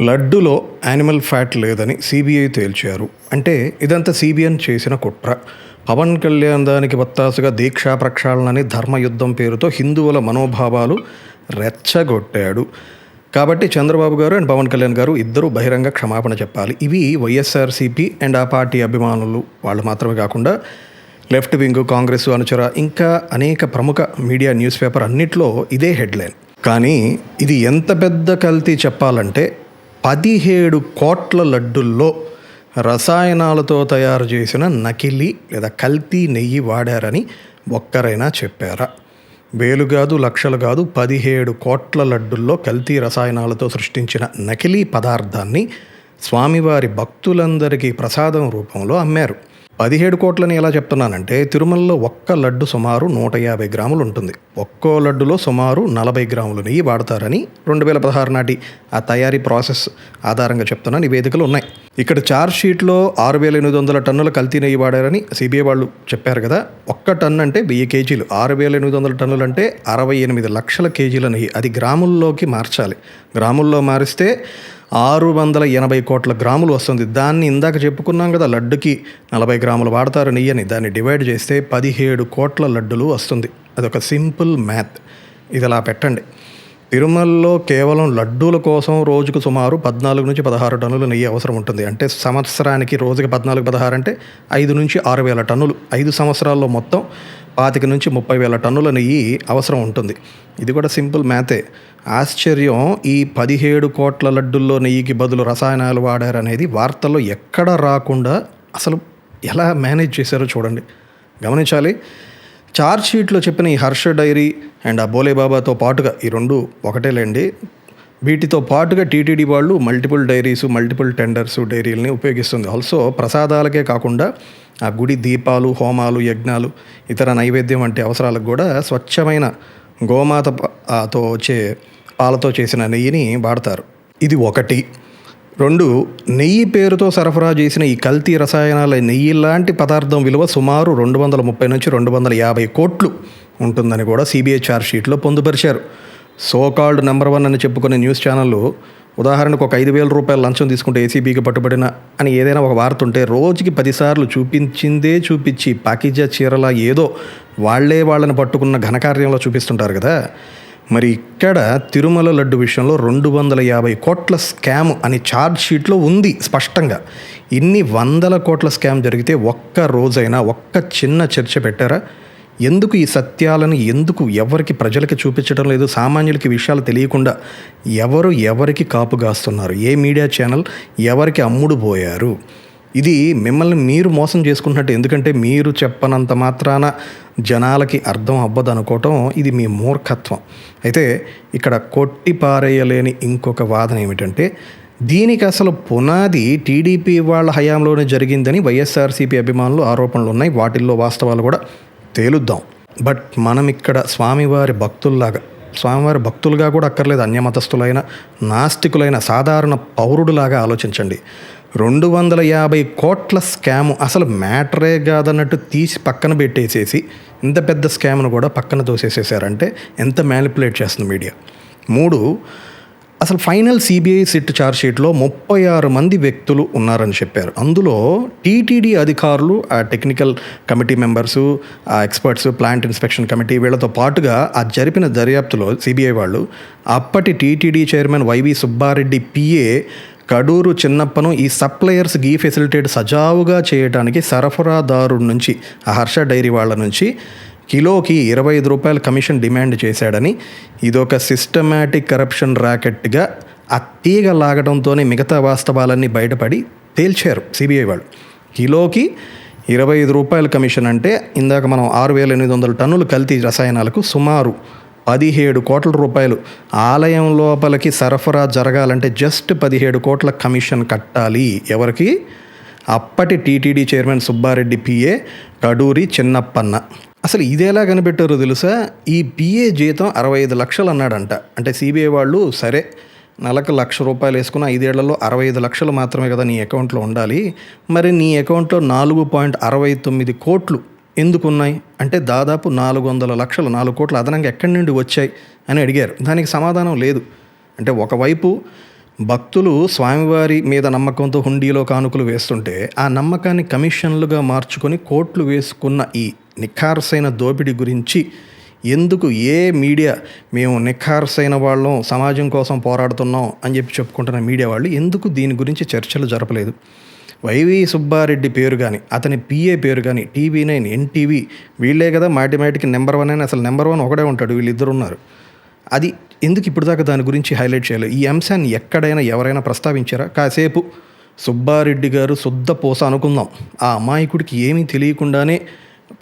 లడ్డులో animal fat లేదని CBI తేల్చారు. అంటే ఇదంతా సిబిఐ చేసిన కుట్ర. పవన్ కళ్యాణ్ దానికి వత్తాసుగా దీక్షా ప్రక్షాళనని ధర్మయుద్ధం పేరుతో హిందువుల మనోభావాలు రెచ్చగొట్టాడు. కాబట్టి చంద్రబాబు గారు అండ్ పవన్ కళ్యాణ్ గారు ఇద్దరు బహిరంగ క్షమాపణ చెప్పాలి. ఇవి వైఎస్ఆర్సీపీ అండ్ ఆ పార్టీ అభిమానులు వాళ్ళు మాత్రమే కాకుండా లెఫ్ట్ వింగ్, కాంగ్రెస్ అనుచర, ఇంకా అనేక ప్రముఖ మీడియా, న్యూస్ పేపర్ అన్నిట్లో ఇదే హెడ్లైన్. కానీ ఇది ఎంత పెద్ద కల్తీ చెప్పాలంటే 17 కోట్ల లడ్డుల్లో రసాయనాలతో తయారు చేసిన నకిలీ లేదా కల్తీ నెయ్యి వాడారని ఒక్కరైనా చెప్పారా? వేలు కాదు, లక్షలు కాదు, 17 కోట్ల లడ్డుల్లో కల్తీ రసాయనాలతో సృష్టించిన నకిలీ పదార్థాన్ని స్వామివారి భక్తులందరికీ ప్రసాదం రూపంలో అమ్మారు. 17 కోట్లని ఎలా చెప్తున్నానంటే, తిరుమలలో ఒక్క లడ్డు సుమారు 150 గ్రాములు ఉంటుంది. ఒక్కో లడ్డులో సుమారు 40 గ్రాములు నెయ్యి వాడతారని 2016 నాటి ఆ తయారీ ప్రాసెస్ ఆధారంగా చెప్తున్న నివేదికలు ఉన్నాయి. ఇక్కడ ఛార్జ్ షీట్లో 6,800 టన్నుల కల్తీ నెయ్యి వాడారని సిబిఐ వాళ్ళు చెప్పారు కదా. ఒక్క టన్ను అంటే 1000 కేజీలు, 6,800 టన్నులు అంటే 68 లక్షల కేజీల నెయ్యి. అది గ్రాముల్లోకి మార్చాలి. గ్రాముల్లో మారిస్తే 680 కోట్ల గ్రాములు వస్తుంది. దాన్ని ఇందాక చెప్పుకున్నాం కదా, లడ్డుకి 40 గ్రాములు వాడతారు నెయ్యని. దాన్ని డివైడ్ చేస్తే 17 కోట్ల లడ్డులు వస్తుంది. అదొక సింపుల్ మ్యాథ్. ఇది అలా పెట్టండి. తిరుమలలో కేవలం లడ్డూల కోసం రోజుకు సుమారు 14 నుంచి 16 టన్నుల నెయ్యి అవసరం ఉంటుంది. అంటే సంవత్సరానికి రోజుకి 14-16 అంటే 5 నుంచి 6,000 టన్నులు. 5 సంవత్సరాల్లో మొత్తం 25 నుంచి 30,000 టన్నుల నెయ్యి అవసరం ఉంటుంది. ఇది కూడా సింపుల్ మ్యాథే. ఆశ్చర్యం, ఈ 17 కోట్ల లడ్డుల్లో నెయ్యికి బదులు రసాయనాలు వాడారనేది వార్తల్లో ఎక్కడా రాకుండా అసలు ఎలా మేనేజ్ చేశారో చూడండి, గమనించాలి. ఛార్జ్ షీట్లో చెప్పిన ఈ హర్ష డైరీ అండ్ ఆ బోలేబాబాతో పాటుగా, ఈ రెండు ఒకటేలేండి, వీటితో పాటుగా టీటీడీ వాళ్ళు మల్టిపుల్ డైరీస్, మల్టిపుల్ టెండర్స్, డైరీలని ఉపయోగిస్తుంది. ఆల్సో ప్రసాదాలకే కాకుండా ఆ గుడి దీపాలు, హోమాలు, యజ్ఞాలు, ఇతర నైవేద్యం వంటి అవసరాలకు కూడా స్వచ్ఛమైన గోమాతతో వచ్చే పాలతో చేసిన నెయ్యిని వాడతారు. ఇది ఒకటి. 2, నెయ్యి పేరుతో సరఫరా చేసిన ఈ కల్తీ రసాయనాల నెయ్యి లాంటి పదార్థం విలువ సుమారు 230 నుంచి 250 కోట్లు ఉంటుందని కూడా సిబిఐ ఛార్జ్ షీట్లో పొందుపరిచారు. సోకాల్డ్ నెంబర్ 1 అని చెప్పుకునే న్యూస్ ఛానళ్ళు ఉదాహరణకు ఒక 5,000 రూపాయలు లంచం తీసుకుంటే ఏసీబీకి పట్టుబడిన అని ఏదైనా ఒక వార్త ఉంటే రోజుకి 10 సార్లు చూపించి పాకిజా చీరలా ఏదో వాళ్ళని పట్టుకున్న ఘనకార్యంలో చూపిస్తుంటారు కదా. మరి ఇక్కడ తిరుమల లడ్డు విషయంలో 250 కోట్ల స్కామ్ అని ఛార్జ్ షీట్లో ఉంది స్పష్టంగా. ఇన్ని 100 కోట్ల స్కామ్ జరిగితే ఒక్క రోజైనా ఒక్క చిన్న చర్చ పెట్టారా? ఎందుకు ఈ సత్యాలను ఎవరికి ప్రజలకి చూపించడం లేదు? సామాన్యులకి విషయాలు తెలియకుండా ఎవరికి కాపుగాస్తున్నారు? ఏ మీడియా ఛానల్ ఎవరికి అమ్ముడు పోయారు? ఇది మిమ్మల్ని మీరు మోసం చేసుకుంటున్నట్టు. ఎందుకంటే మీరు చెప్పనంత మాత్రాన జనాలకి అర్థం అవ్వదు అనుకోవటం ఇది మీ మూర్ఖత్వం. అయితే ఇక్కడ కొట్టి పారేయలేని ఇంకొక వాదన ఏమిటంటే, దీనికి అసలు పునాది టీడీపీ వాళ్ళ హయాంలోనే జరిగిందని వైఎస్ఆర్సీపీ అభిమానులు ఆరోపణలు ఉన్నాయి. వాటిల్లో వాస్తవాలు కూడా తేలుద్దాం. బట్ మనం ఇక్కడ స్వామివారి భక్తులుగా కూడా అక్కర్లేదు, అన్యమతస్థులైన, నాస్తికులైన సాధారణ పౌరుడులాగా ఆలోచించండి. 250 కోట్ల స్కాము అసలు మ్యాటరే కాదన్నట్టు తీసి పక్కన పెట్టేసేసి ఇంత పెద్ద స్కామ్ను కూడా పక్కన తోసేసేసారంటే ఎంత మ్యానిపులేట్ చేస్తుంది మీడియా. 3, అసలు ఫైనల్ సిబిఐ సిట్ ఛార్జ్ షీట్లో 36 మంది వ్యక్తులు ఉన్నారని చెప్పారు. అందులో టీటీడీ అధికారులు, ఆ టెక్నికల్ కమిటీ మెంబర్సు, ఆ ఎక్స్పర్ట్స్, ప్లాంట్ ఇన్స్పెక్షన్ కమిటీ, వీళ్ళతో పాటుగా ఆ జరిపిన దర్యాప్తులో సిబిఐ వాళ్ళు అప్పటి TTD chairman YV Subba Reddy PA Kaduru చిన్నప్పను ఈ సప్లయర్స్ గీ ఫెసిలిటేట్ సజావుగా చేయడానికి సరఫరాదారుడి నుంచి, ఆ హర్ష డైరీ వాళ్ళ నుంచి కిలోకి 25 రూపాయల కమిషన్ డిమాండ్ చేశాడని, ఇదొక సిస్టమాటిక్ కరప్షన్ ర్యాకెట్గా ఆ తీగ లాగడంతోనే మిగతా వాస్తవాలన్నీ బయటపడి తేల్చారు సిబిఐ వాళ్ళు. కిలోకి 25 రూపాయల కమిషన్ అంటే ఇందాక మనం 6,800 టన్నులు కల్తీ రసాయనాలకు సుమారు 17 కోట్ల రూపాయలు. ఆలయం లోపలికి సరఫరా జరగాలంటే జస్ట్ 17 కోట్ల కమిషన్ కట్టాలి. ఎవరికి? అప్పటి TTD chairman Subba Reddy PA Kaduri Chinnappanna. అసలు ఇదేలా కనిపెట్టారో తెలుసా? ఈ పిఏ జీతం 65 లక్షలు అన్నాడంట. అంటే సిబిఐ వాళ్ళు సరే నెలకు 1,00,000 రూపాయలు వేసుకున్న 5 ఏళ్లలో 65 లక్షలు మాత్రమే కదా నీ అకౌంట్లో ఉండాలి, మరి నీ అకౌంట్లో 4.69 కోట్లు ఎందుకున్నాయి అంటే దాదాపు 400 లక్షలు, 4 కోట్లు అదనంగా ఎక్కడి నుండి వచ్చాయి అని అడిగారు. దానికి సమాధానం లేదు. అంటే ఒకవైపు భక్తులు స్వామివారి మీద నమ్మకంతో హుండీలో కానుకలు వేస్తుంటే ఆ నమ్మకాన్ని కమిషన్లుగా మార్చుకొని కోట్లు వేసుకున్న ఈ నిఖార్సైన దోపిడీ గురించి ఎందుకు ఏ మీడియా మేము నిఖార్సైన వాళ్ళం సమాజం కోసం పోరాడుతున్నాం అని చెప్పి చెప్పుకుంటున్న మీడియా వాళ్ళు ఎందుకు దీని గురించి చర్చలు జరపలేదు? వైవి సుబ్బారెడ్డి పేరు కానీ అతని పిఏ పేరు కానీ TV9 NTV వీళ్ళే కదా మాటిమాటికి నెంబర్ 1 అని, అసలు నెంబర్ 1 ఒకడే ఉంటాడు, వీళ్ళిద్దరు ఉన్నారు. అది ఎందుకు ఇప్పుడు దాకా దాని గురించి హైలైట్ చేయలేదు? ఈ అంశాన్ని ఎక్కడైనా ఎవరైనా ప్రస్తావించారా? కాసేపు సుబ్బారెడ్డి గారు శుద్ధ పూస అనుకుందాం, ఆ అమాయకుడికి ఏమీ తెలియకుండానే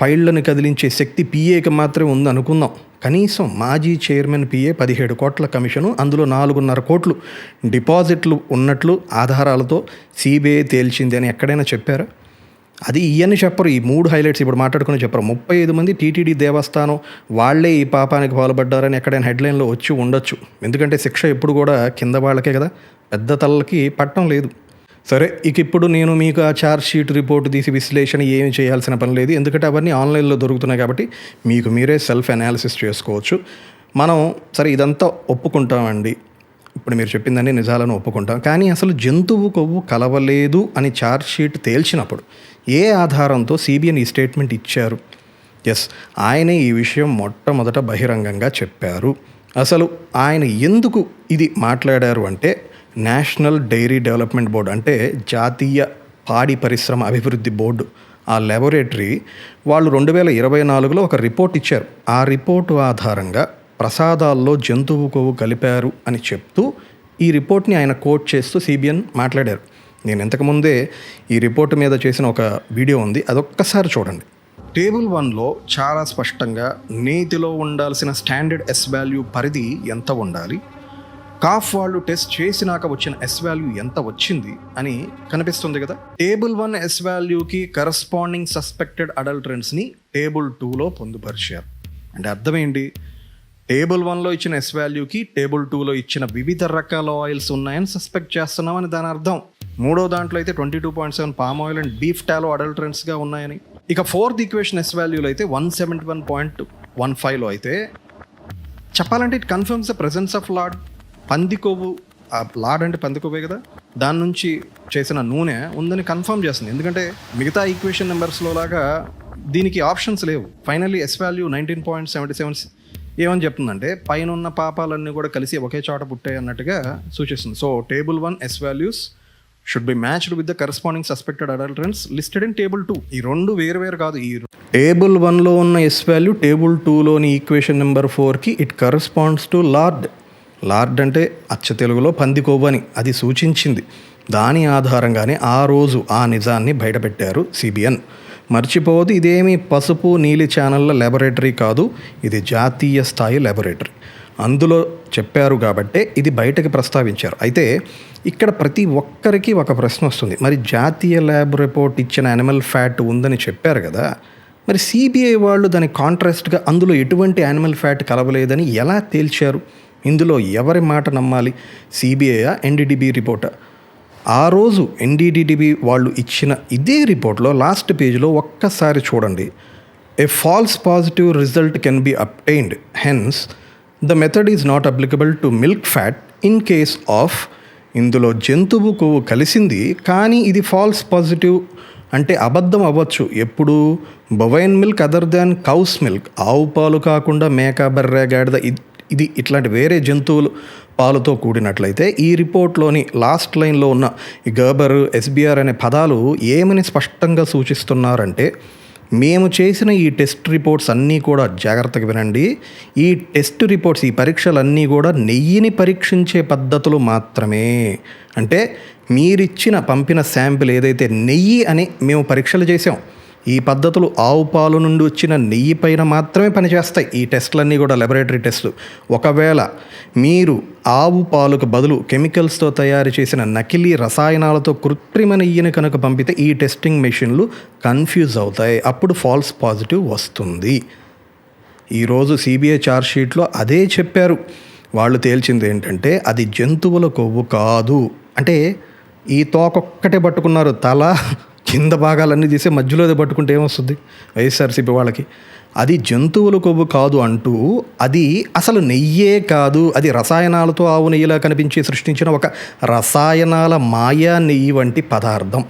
ఫైళ్లను కదిలించే శక్తి పిఏకి మాత్రమే ఉంది అనుకుందాం. కనీసం మాజీ చైర్మన్ పిఏ 17 కోట్ల కమిషను, అందులో 4.5 కోట్లు డిపాజిట్లు ఉన్నట్లు ఆధారాలతో సిబిఐ తేల్చింది అని ఎక్కడైనా చెప్పారా? అది ఇవన్నీ చెప్పరు. ఈ 3 హైలైట్స్ ఇప్పుడు మాట్లాడుకుని చెప్పరు. 35 మంది టీటీడీ దేవస్థానం వాళ్ళే ఈ పాపానికి పాల్పడ్డారని ఎక్కడైనా హెడ్లైన్లో వచ్చి ఉండొచ్చు. ఎందుకంటే శిక్ష ఎప్పుడు కూడా కింద వాళ్ళకే కదా, పెద్ద తలకి పట్టం లేదు. సరే, ఇప్పుడు నేను మీకు ఆ ఛార్జ్ షీట్ రిపోర్ట్ తీసి విశ్లేషణ ఏమి చేయాల్సిన పని లేదు, ఎందుకంటే అవన్నీ ఆన్లైన్లో దొరుకుతున్నాయి కాబట్టి మీకు మీరే సెల్ఫ్ అనాలిసిస్ చేసుకోవచ్చు. మనం సరే ఇదంతా ఒప్పుకుంటామండి, ఇప్పుడు మీరు చెప్పిందని నిజాలను ఒప్పుకుంటాం, కానీ అసలు జంతువు కొవ్వు కలవలేదు అని ఛార్జ్ షీట్ తేల్చినప్పుడు ఏ ఆధారంతో సిబిఐ ఈ స్టేట్మెంట్ ఇచ్చారు? ఎస్, ఆయనే ఈ విషయం మొట్టమొదట బహిరంగంగా చెప్పారు. అసలు ఆయన ఎందుకు ఇది మాట్లాడారు అంటే, నేషనల్ డైరీ డెవలప్మెంట్ బోర్డు అంటే జాతీయ పాడి పరిశ్రమ అభివృద్ధి బోర్డు, ఆ లాబొరేటరీ వాళ్ళు 2024లో ఒక రిపోర్ట్ ఇచ్చారు. ఆ రిపోర్టు ఆధారంగా ప్రసాదాల్లో జంతువు కొవ్వు కలిపారు అని చెప్తూ ఈ రిపోర్ట్ని ఆయన కోట్ చేస్తూ సిబిఎన్ మాట్లాడారు. నేను ఇంతకుముందే ఈ రిపోర్టు మీద చేసిన ఒక వీడియో ఉంది, అదొక్కసారి చూడండి. టేబుల్ 1లో చాలా స్పష్టంగా నీతిలో ఉండాల్సిన స్టాండర్డ్ ఎస్ వాల్యూ పరిధి ఎంత ఉండాలి, కాఫ్ వాళ్ళు టెస్ట్ చేసినాక వచ్చిన ఎస్ వాల్యూ ఎంత వచ్చింది అని కనిపిస్తుంది కదా. టేబుల్ 1 ఎస్ వాల్యూకి కరస్పాండింగ్ సస్పెక్టెడ్ అడల్టరెంట్స్ని టేబుల్ 2లో పొందుపరిచారు. అంటే అర్థం ఏంటి? టేబుల్ 1లో ఇచ్చిన ఎస్ వాల్యూకి టేబుల్ 2లో ఇచ్చిన వివిధ రకాల ఆయిల్స్ ఉన్నాయని సస్పెక్ట్ చేస్తున్నామని దాని అర్థం. మూడో దాంట్లో అయితే 22.7 palm oil and beef tallow అడల్టరెంట్స్గా ఉన్నాయని. ఇక ఫోర్త్ ఈక్వేషన్ ఎస్ వాల్యూలో అయితే 171.15లో అయితే చెప్పాలంటే it confirms the presence of lord. పంది కొవ్వు, ఆ లాడ్ అంటే పంది కొవ్వే కదా, దాని నుంచి చేసిన నూనె ఉందని కన్ఫర్మ్ చేస్తుంది. ఎందుకంటే మిగతా ఈక్వేషన్ నెంబర్స్లో లాగా దీనికి ఆప్షన్స్ లేవు. ఫైనల్లీ ఎస్ వాల్యూ 19.77 ఏమని చెప్తుందంటే, పైన ఉన్న పాపాలన్నీ కూడా కలిసి ఒకే చోట పుట్టాయి అన్నట్టుగా సూచిస్తుంది. So table 1 S values should be matched with the corresponding suspected adulterants listed in table 2. ఈ రెండు వేరు కాదు. ఈ టేబుల్ 1లో ఉన్న ఎస్ వాల్యూ టేబుల్ 2లోని ఈక్వేషన్ నెంబర్ 4కి it corresponds to lard. Lard అంటే అచ్చ తెలుగులో పంది కొవ్వు అని అది సూచించింది. దాని ఆధారంగానే ఆ రోజు ఆ నిజాన్ని బయటపెట్టారు సిబిఎన్. మర్చిపోవద్దు, ఇదేమీ పసుపు నీలి ఛానళ్ళ లాబొరేటరీ కాదు, ఇది జాతీయ స్థాయి లాబొరేటరీ. అందులో చెప్పారు కాబట్టే ఇది బయటకు ప్రస్తావించారు. అయితే ఇక్కడ ప్రతి ఒక్కరికి ఒక ప్రశ్న వస్తుంది, మరి జాతీయ ల్యాబ్ రిపోర్ట్ ఇచ్చిన యానిమల్ ఫ్యాట్ ఉందని చెప్పారు కదా, మరి సిబిఐ వాళ్ళు దాని కాంట్రాస్ట్గా అందులో ఎటువంటి యానిమల్ ఫ్యాట్ కలవలేదని ఎలా తేల్చారు? ఇందులో ఎవరి మాట నమ్మాలి? సిబిఐయా ఎన్డీడీబీ రిపోర్టా? ఆ రోజు ఎన్డీడీబీ వాళ్ళు ఇచ్చిన ఇదే రిపోర్ట్లో లాస్ట్ పేజ్లో ఒక్కసారి చూడండి. ఏ falls positive result can be obtained, hence the method is not applicable to milk fat in case of. ఇందులో జంతువు కొవ్వు కలిసింది కానీ ఇది ఫాల్స్ పాజిటివ్ అంటే అబద్ధం అవ్వచ్చు. ఎప్పుడు? Bovine milk other than cows milk, ఆవు పాలు కాకుండా మేక, బర్రె, గాడిద, ఇది ఇట్లాంటి వేరే జంతువులు పాలుతో కూడినట్లయితే ఈ రిపోర్ట్లోని లాస్ట్ లైన్లో ఉన్న ఈ గర్బర్, ఎస్బిఆర్ అనే పదాలు ఏమని స్పష్టంగా సూచిస్తున్నారంటే, మేము చేసిన ఈ టెస్ట్ రిపోర్ట్స్ అన్నీ కూడా జాగ్రత్తగా వినండి, ఈ టెస్ట్ రిపోర్ట్స్, ఈ పరీక్షలన్నీ కూడా నెయ్యిని పరీక్షించే పద్ధతులు మాత్రమే. అంటే మీరిచ్చిన పంపిన శాంపిల్ ఏదైతే నెయ్యి అని మేము పరీక్షలు చేసాం, ఈ పద్ధతులు ఆవు పాలు నుండి వచ్చిన నెయ్యి పైన మాత్రమే పనిచేస్తాయి. ఈ టెస్టులన్నీ కూడా లాబొరేటరీ టెస్టులు. ఒకవేళ మీరు ఆవు పాలకు బదులు కెమికల్స్తో తయారు చేసిన నకిలీ రసాయనాలతో కృత్రిమ నెయ్యిని కనుక పంపితే ఈ టెస్టింగ్ మెషిన్లు కన్ఫ్యూజ్ అవుతాయి, అప్పుడు ఫాల్స్ పాజిటివ్ వస్తుంది. ఈరోజు సిబిఐ ఛార్జ్ షీట్లో అదే చెప్పారు. వాళ్ళు తేల్చింది ఏంటంటే అది జంతువుల కొవ్వు కాదు. అంటే ఈ తోకొక్కటే పట్టుకున్నారు, తల కింద భాగాలన్నీ తీసి మధ్యలో పట్టుకుంటే ఏమొస్తుంది వైఎస్ఆర్సీపీ వాళ్ళకి? అది జంతువుల కొవ్వు కాదు అంటూ అది అసలు నెయ్యే కాదు, అది రసాయనాలతో ఆవు నెయ్యిలా కనిపించి సృష్టించిన ఒక రసాయనాల మాయా నెయ్యి వంటి పదార్థం.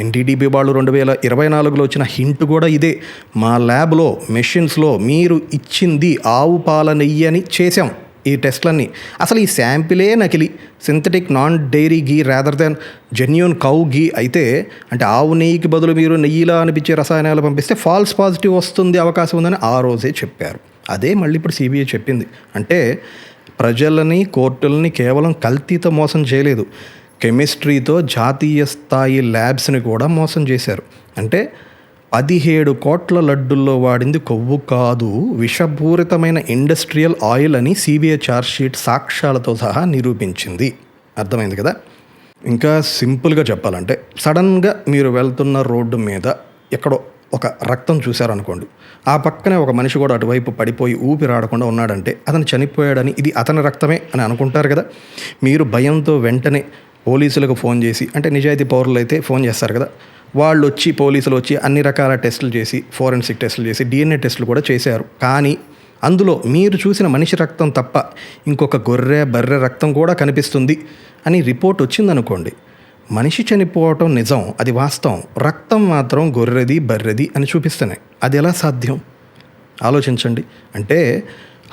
ఎన్టీడీపీ వాళ్ళు 2024లో వచ్చిన హింట్ కూడా ఇదే. మా ల్యాబ్లో మెషిన్స్లో మీరు ఇచ్చింది ఆవు పాల నెయ్యి అని చేసాం ఈ టెస్ట్లన్నీ. అసలు ఈ శాంపిలే నకిలీ, సింథటిక్ నాన్ డైరీ గీ రాదర్ దాన్ జెన్యూన్ కౌ గీ అయితే, అంటే ఆవు నెయ్యికి బదులు మీరు నెయ్యిలా అనిపించే రసాయనాలు పంపిస్తే ఫాల్స్ పాజిటివ్ వస్తుంది, అవకాశం ఉందని ఆ రోజే చెప్పారు. అదే మళ్ళీ ఇప్పుడు సిబిఐ చెప్పింది. అంటే ప్రజలని, కోర్టులని కేవలం కల్తీతో మోసం చేయలేదు, కెమిస్ట్రీతో జాతీయ స్థాయి ల్యాబ్స్ని కూడా మోసం చేశారు. అంటే 17 కోట్ల లడ్డుల్లో వాడింది కొవ్వు కాదు, విషపూరితమైన ఇండస్ట్రియల్ ఆయిల్ అని సిబిఐ ఛార్జ్షీట్ సాక్ష్యాలతో సహా నిరూపించింది. అర్థమైంది కదా. ఇంకా సింపుల్గా చెప్పాలంటే, సడన్గా మీరు వెళ్తున్న రోడ్డు మీద ఎక్కడో ఒక రక్తం చూశారనుకోండి, ఆ పక్కనే ఒక మనిషి కూడా అటువైపు పడిపోయి ఊపిరాడకుండా ఉన్నాడంటే అతను చనిపోయాడని, ఇది అతని రక్తమే అని అనుకుంటారు కదా. మీరు భయంతో వెంటనే పోలీసులకు ఫోన్ చేసి, అంటే నిజాయితీ పౌరులు అయితే ఫోన్ చేస్తారు కదా, వాళ్ళు వచ్చి, పోలీసులు వచ్చి అన్ని రకాల టెస్టులు చేసి, ఫోరెన్సిక్ టెస్టులు చేసి, డిఎన్ఏ టెస్టులు కూడా చేశారు. కానీ అందులో మీరు చూసిన మనిషి రక్తం తప్ప ఇంకొక గొర్రె, బర్రె రక్తం కూడా కనిపిస్తుంది అని రిపోర్ట్ వచ్చిందనుకోండి, మనిషి చనిపోవటం నిజం, అది వాస్తవం, రక్తం మాత్రం గొర్రెది, బర్రెది అని చూపిస్తున్నాయి. అది ఎలా సాధ్యం ఆలోచించండి. అంటే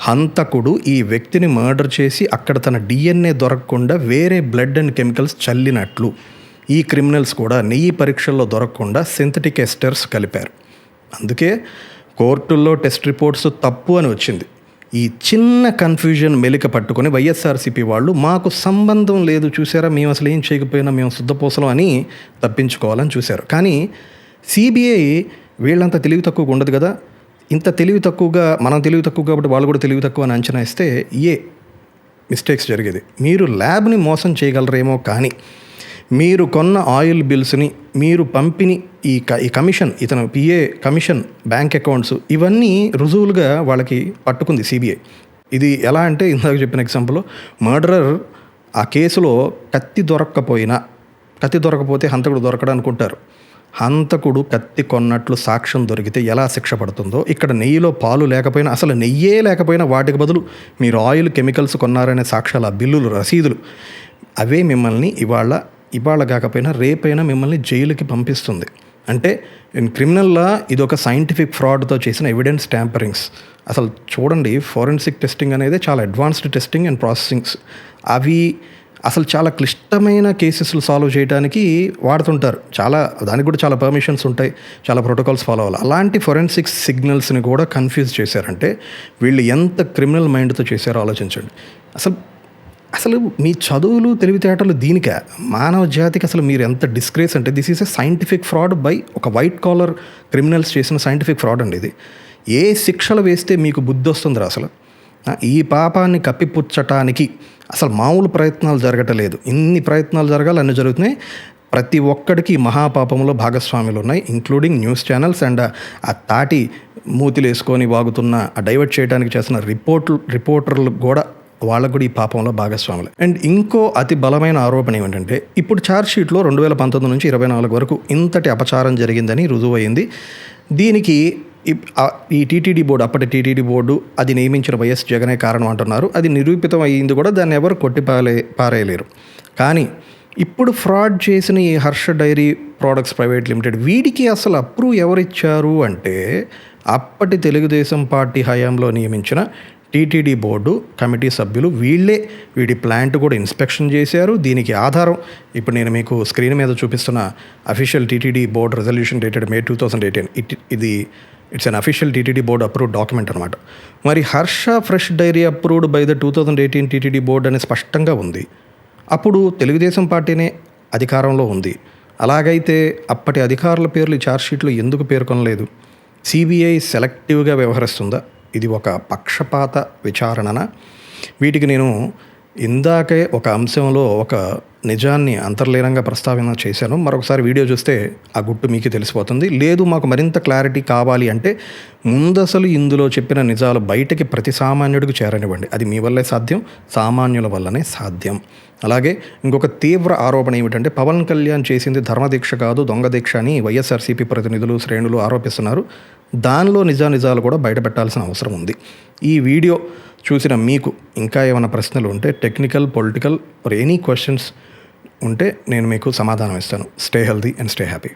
హంతకుడు ఈ వ్యక్తిని మర్డర్ చేసి అక్కడ తన డిఎన్ఏ దొరకకుండా వేరే బ్లడ్ అండ్ కెమికల్స్ చల్లినట్లు, ఈ క్రిమినల్స్ కూడా నెయ్యి పరీక్షల్లో దొరకకుండా సింథటిక్ ఎస్టర్స్ కలిపారు. అందుకే కోర్టుల్లో టెస్ట్ రిపోర్ట్స్ తప్పు అని వచ్చింది. ఈ చిన్న కన్ఫ్యూజన్ మెలిక పట్టుకొని వైఎస్ఆర్సీపీ వాళ్ళు మాకు సంబంధం లేదు, చూసారా మేము అసలు ఏం చేయకపోయినా మేము శుద్ధపూసలం అని తప్పించుకోవాలని చూశారు. కానీ సిబిఐ వీళ్ళంతా తెలివి తక్కువగా ఉండదు కదా. ఇంత తెలివి తక్కువగా, మనం తెలివి తక్కువ కాబట్టి వాళ్ళు కూడా తెలివి తక్కువ అని అంచనా ఇస్తే మిస్టేక్స్ జరిగేది. మీరు ల్యాబ్ని మోసం చేయగలరేమో, కానీ మీరు కొన్న ఆయిల్ బిల్స్ని, మీరు పంపిణీ ఈ కమిషన్, ఇతను పిఏ కమిషన్, బ్యాంక్ అకౌంట్స్, ఇవన్నీ రుజువులుగా వాళ్ళకి పట్టుకుంది సిబిఐ. ఇది ఎలా అంటే, ఇందాక చెప్పిన ఎగ్జాంపుల్, మర్డరర్ ఆ కేసులో కత్తి దొరకపోతే హంతకుడు దొరకడం అనుకుంటారు. హంతకుడు కత్తి కొన్నట్లు సాక్ష్యం దొరికితే ఎలా శిక్ష పడుతుందో, ఇక్కడ నెయ్యిలో పాలు లేకపోయినా, అసలు నెయ్యే లేకపోయినా వాటికి బదులు మీరు ఆయిల్, కెమికల్స్ కొన్నారనే సాక్ష్యాలు, ఆ బిల్లులు, రసీదులు, అవే మిమ్మల్ని ఇవాళ కాకపోయినా రేపైనా మిమ్మల్ని జైలుకి పంపిస్తుంది. అంటే ఇన్ క్రిమినల్ లా ఇది ఒక సైంటిఫిక్ ఫ్రాడ్తో చేసిన ఎవిడెన్స్ ట్యాంపరింగ్స్. అసలు చూడండి, ఫోరెన్సిక్ టెస్టింగ్ అనేది చాలా అడ్వాన్స్డ్ టెస్టింగ్ అండ్ ప్రాసెసింగ్స్. అవి అసలు చాలా క్లిష్టమైన కేసెస్లు సాల్వ్ చేయడానికి వాడుతుంటారు. దానికి కూడా చాలా పర్మిషన్స్ ఉంటాయి, చాలా ప్రోటోకాల్స్ ఫాలో అవ్వాలి. అలాంటి ఫోరెన్సిక్ సిగ్నల్స్ని కూడా కన్ఫ్యూజ్ చేశారంటే వీళ్ళు ఎంత క్రిమినల్ మైండ్తో చేశారో ఆలోచించండి. అసలు మీ చదువులు, తెలివితేటలు దీనికే, మానవ జాతికి అసలు మీరు ఎంత డిస్గ్రేస్ అంటే, this is a scientific fraud by ఒక వైట్ కాలర్ క్రిమినల్స్ చేసిన సైంటిఫిక్ ఫ్రాడ్ అండి ఇది. ఏ శిక్షలు వేస్తే మీకు బుద్ధి వస్తుందిరా అసలు? ఈ పాపాన్ని కప్పిపుచ్చటానికి అసలు మామూలు ప్రయత్నాలు జరగటలేదు. ఇన్ని ప్రయత్నాలు జరగాలి, అన్నీ జరుగుతున్నాయి. ప్రతి ఒక్కడికి మహాపాపంలో భాగస్వాములు ఉన్నాయి, ఇంక్లూడింగ్ న్యూస్ ఛానల్స్ అండ్ ఆ తాటి మూతిలు వేసుకొని వాగుతున్న, డైవర్ట్ చేయడానికి చేస్తున్న రిపోర్టర్లు కూడా, వాళ్ళకు కూడా ఈ పాపంలో భాగస్వాములు. అండ్ ఇంకో అతి బలమైన ఆరోపణ ఏమిటంటే, ఇప్పుడు ఛార్జ్షీట్లో 2019 నుంచి 2024 వరకు ఇంతటి అపచారం జరిగిందని రుజువైంది. దీనికి ఈ టీటీడీ బోర్డు, అప్పటి టీటీడీ బోర్డు, అది నియమించిన వైఎస్ జగనే కారణం అంటున్నారు. అది నిరూపితం అయ్యింది కూడా, దాన్ని ఎవరు పారేయలేరు. కానీ ఇప్పుడు ఫ్రాడ్ చేసిన ఈ Harsha dairy products private limited, వీడికి అసలు అప్రూవ్ ఎవరిచ్చారు అంటే, అప్పటి తెలుగుదేశం పార్టీ హయాంలో నియమించిన టీటీడీ బోర్డు కమిటీ సభ్యులు. వీడి ప్లాంట్ కూడా ఇన్స్పెక్షన్ చేశారు. దీనికి ఆధారం ఇప్పుడు నేను మీకు స్క్రీన్ మీద చూపిస్తున్న official TTD board resolution dated May 2018. It's an official TTD board approved document అనమాట. మరి Harsha fresh dairy approved by the 2018 TTD board అని స్పష్టంగా ఉంది. అప్పుడు తెలుగుదేశం పార్టీనే అధికారంలో ఉంది. అలాగైతే అప్పటి అధికారుల పేర్లు ఈ ఛార్జ్షీట్లో ఎందుకు పేర్కొనలేదు? సిబిఐ సెలెక్టివ్గా వ్యవహరిస్తుందా? ఇది ఒక పక్షపాత విచారణనా? వీటికి నేను ఇందాకే ఒక అంశంలో ఒక నిజాన్ని అంతర్లీనంగా ప్రస్తావన చేశాను. మరొకసారి వీడియో చూస్తే ఆ గుట్టు మీకే తెలిసిపోతుంది. లేదు మాకు మరింత క్లారిటీ కావాలి అంటే ముందసలు ఇందులో చెప్పిన నిజాలు బయటకి ప్రతి సామాన్యుడికి చేరనివ్వండి. అది మీ వల్లే సాధ్యం, సామాన్యుల వల్లనే సాధ్యం. అలాగే ఇంకొక తీవ్ర ఆరోపణ ఏమిటంటే పవన్ కళ్యాణ్ చేసింది ధర్మదీక్ష కాదు, దొంగ దీక్ష అని వైఎస్ఆర్సీపీ ప్రతినిధులు, శ్రేణులు ఆరోపిస్తున్నారు. దానిలో నిజానిజాలు కూడా బయటపెట్టాల్సిన అవసరం ఉంది. ఈ వీడియో చూసిన మీకు ఇంకా ఏమైనా ప్రశ్నలు ఉంటే technical, political or any questions ఉంటే నేను మీకు సమాధానం ఇస్తాను. Stay healthy and stay happy.